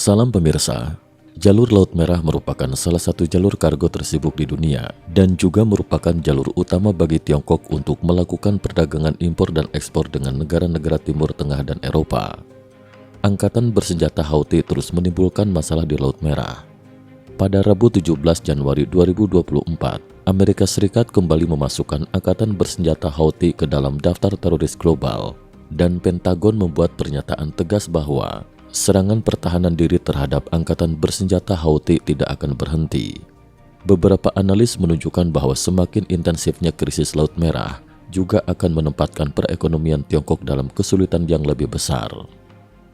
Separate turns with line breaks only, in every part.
Salam pemirsa, jalur Laut Merah merupakan salah satu jalur kargo tersibuk di dunia dan juga merupakan jalur utama bagi Tiongkok untuk melakukan perdagangan impor dan ekspor dengan negara-negara Timur Tengah dan Eropa. Angkatan bersenjata Houthi terus menimbulkan masalah di Laut Merah. Pada Rabu 17 Januari 2024, Amerika Serikat kembali memasukkan Angkatan bersenjata Houthi ke dalam daftar teroris global, dan Pentagon membuat pernyataan tegas bahwa serangan pertahanan diri terhadap Angkatan bersenjata Houthi tidak akan berhenti. Beberapa analis menunjukkan bahwa semakin intensifnya krisis Laut Merah juga akan menempatkan perekonomian Tiongkok dalam kesulitan yang lebih besar.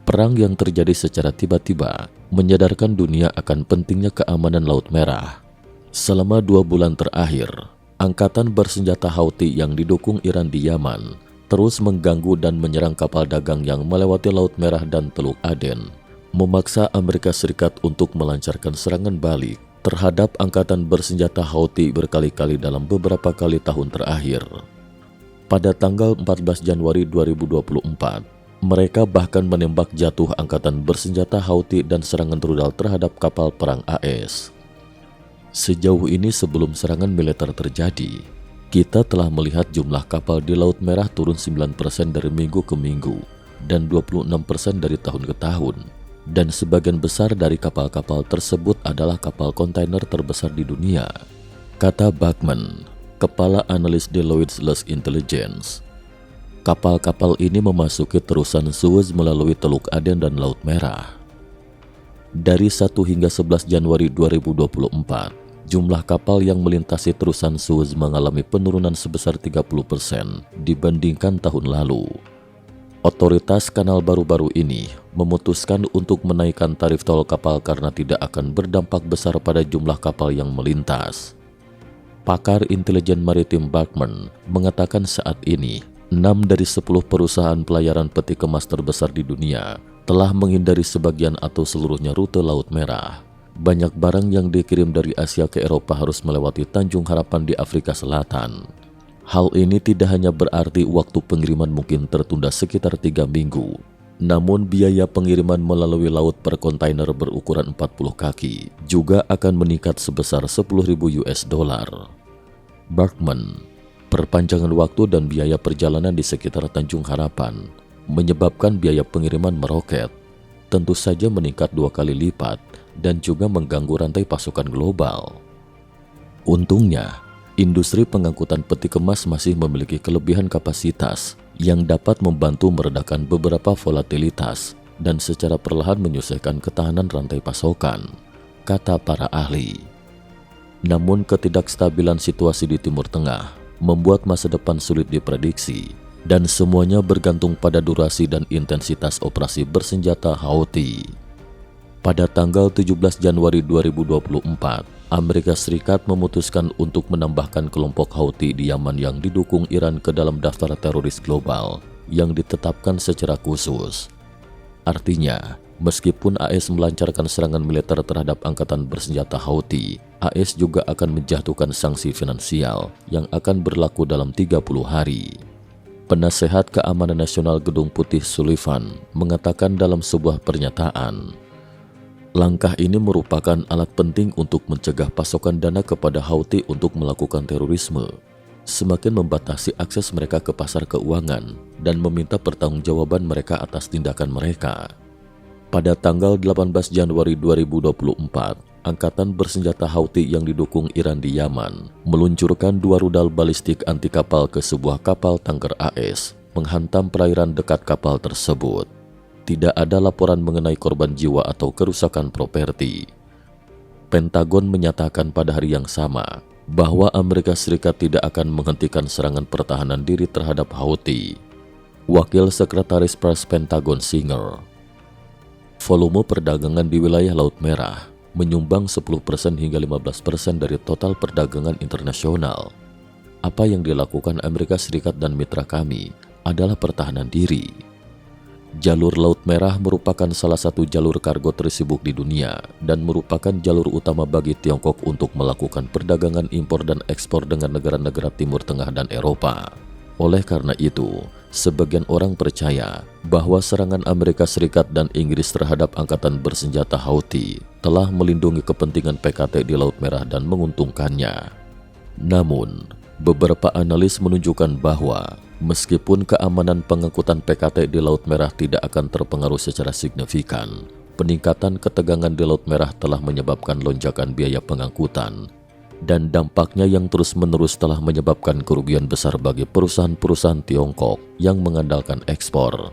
Perang yang terjadi secara tiba-tiba menyadarkan dunia akan pentingnya keamanan Laut Merah. Selama 2 bulan terakhir, Angkatan bersenjata Houthi yang didukung Iran di Yaman terus mengganggu dan menyerang kapal dagang yang melewati Laut Merah dan Teluk Aden, memaksa Amerika Serikat untuk melancarkan serangan balik terhadap Angkatan bersenjata Houthi berkali-kali dalam beberapa kali tahun terakhir. Pada tanggal 14 Januari 2024, mereka bahkan menembak jatuh Angkatan bersenjata Houthi dan serangan rudal terhadap kapal perang AS. Sejauh ini sebelum serangan militer terjadi, kita telah melihat jumlah kapal di Laut Merah turun 9% dari minggu ke minggu dan 26% dari tahun ke tahun. Dan sebagian besar dari kapal-kapal tersebut adalah kapal kontainer terbesar di dunia, kata Bachmann, kepala analis Deloitte Loss Intelligence. Kapal-kapal ini memasuki terusan Suez melalui Teluk Aden dan Laut Merah. Dari 1 hingga 11 Januari 2024, jumlah kapal yang melintasi terusan Suez mengalami penurunan sebesar 30% dibandingkan tahun lalu. Otoritas kanal baru-baru ini memutuskan untuk menaikkan tarif tol kapal karena tidak akan berdampak besar pada jumlah kapal yang melintas. Pakar intelijen maritim Bachmann mengatakan saat ini 6 dari 10 perusahaan pelayaran peti kemas terbesar di dunia telah menghindari sebagian atau seluruhnya rute Laut Merah. Banyak barang yang dikirim dari Asia ke Eropa harus melewati Tanjung Harapan di Afrika Selatan. Hal ini tidak hanya berarti waktu pengiriman mungkin tertunda sekitar 3 minggu, namun biaya pengiriman melalui laut per kontainer berukuran 40 kaki juga akan meningkat sebesar $10.000. Bachmann, perpanjangan waktu dan biaya perjalanan di sekitar Tanjung Harapan menyebabkan biaya pengiriman meroket, tentu saja meningkat 2 kali lipat dan juga mengganggu rantai pasokan global. Untungnya, industri pengangkutan peti kemas masih memiliki kelebihan kapasitas yang dapat membantu meredakan beberapa volatilitas dan secara perlahan menyelesaikan ketahanan rantai pasokan, kata para ahli. Namun ketidakstabilan situasi di Timur Tengah membuat masa depan sulit diprediksi, dan semuanya bergantung pada durasi dan intensitas operasi bersenjata Houthi. Pada tanggal 17 Januari 2024, Amerika Serikat memutuskan untuk menambahkan kelompok Houthi di Yaman yang didukung Iran ke dalam daftar teroris global yang ditetapkan secara khusus. Artinya, meskipun AS melancarkan serangan militer terhadap Angkatan bersenjata Houthi, AS juga akan menjatuhkan sanksi finansial yang akan berlaku dalam 30 hari. Penasehat Keamanan Nasional Gedung Putih Sullivan mengatakan dalam sebuah pernyataan, langkah ini merupakan alat penting untuk mencegah pasokan dana kepada Houthi untuk melakukan terorisme, semakin membatasi akses mereka ke pasar keuangan, dan meminta pertanggungjawaban mereka atas tindakan mereka. Pada tanggal 18 Januari 2024, Angkatan bersenjata Houthi yang didukung Iran di Yaman meluncurkan 2 rudal balistik anti kapal ke sebuah kapal tanker AS, menghantam perairan dekat kapal tersebut. Tidak ada laporan mengenai korban jiwa atau kerusakan properti. Pentagon menyatakan pada hari yang sama bahwa Amerika Serikat tidak akan menghentikan serangan pertahanan diri terhadap Houthi. Wakil Sekretaris Pers Pentagon Singer, volume perdagangan di wilayah Laut Merah menyumbang 10% hingga 15% dari total perdagangan internasional. Apa yang dilakukan Amerika Serikat dan mitra kami adalah pertahanan diri. Jalur Laut Merah merupakan salah satu jalur kargo tersibuk di dunia dan merupakan jalur utama bagi Tiongkok untuk melakukan perdagangan impor dan ekspor dengan negara-negara Timur Tengah dan Eropa. Oleh karena itu, Sebagian orang percaya bahwa serangan Amerika Serikat dan Inggris terhadap angkatan bersenjata Houthi telah melindungi kepentingan PKT di Laut Merah dan menguntungkannya. Namun, beberapa analis menunjukkan bahwa meskipun keamanan pengangkutan PKT di Laut Merah tidak akan terpengaruh secara signifikan, peningkatan ketegangan di Laut Merah telah menyebabkan lonjakan biaya pengangkutan, dan dampaknya yang terus-menerus telah menyebabkan kerugian besar bagi perusahaan-perusahaan Tiongkok yang mengandalkan ekspor.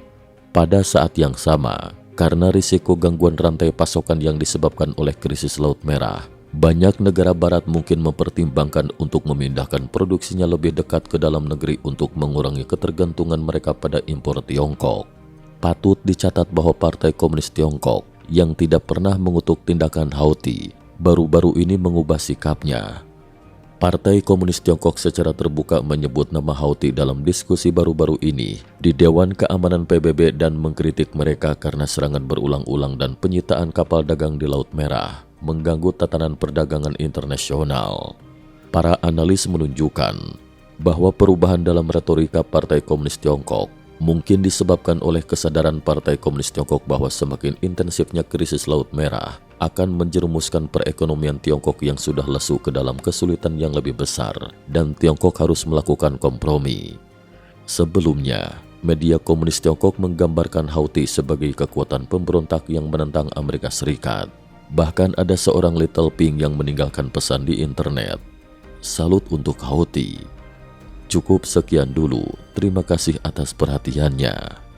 Pada saat yang sama, karena risiko gangguan rantai pasokan yang disebabkan oleh krisis Laut Merah, banyak negara barat mungkin mempertimbangkan untuk memindahkan produksinya lebih dekat ke dalam negeri untuk mengurangi ketergantungan mereka pada impor Tiongkok. Patut dicatat bahwa Partai Komunis Tiongkok yang tidak pernah mengutuk tindakan Houthi baru-baru ini mengubah sikapnya. Partai Komunis Tiongkok secara terbuka menyebut nama Houthi dalam diskusi baru-baru ini di Dewan Keamanan PBB dan mengkritik mereka karena serangan berulang-ulang dan penyitaan kapal dagang di Laut Merah mengganggu tatanan perdagangan internasional. Para analis menunjukkan bahwa perubahan dalam retorika Partai Komunis Tiongkok mungkin disebabkan oleh kesadaran Partai Komunis Tiongkok bahwa semakin intensifnya krisis Laut Merah akan menjerumuskan perekonomian Tiongkok yang sudah lesu ke dalam kesulitan yang lebih besar, dan Tiongkok harus melakukan kompromi. Sebelumnya, media komunis Tiongkok menggambarkan Houthi sebagai kekuatan pemberontak yang menentang Amerika Serikat. Bahkan ada seorang Little Pink yang meninggalkan pesan di internet, "Salut untuk Houthi." Cukup sekian dulu, terima kasih atas perhatiannya.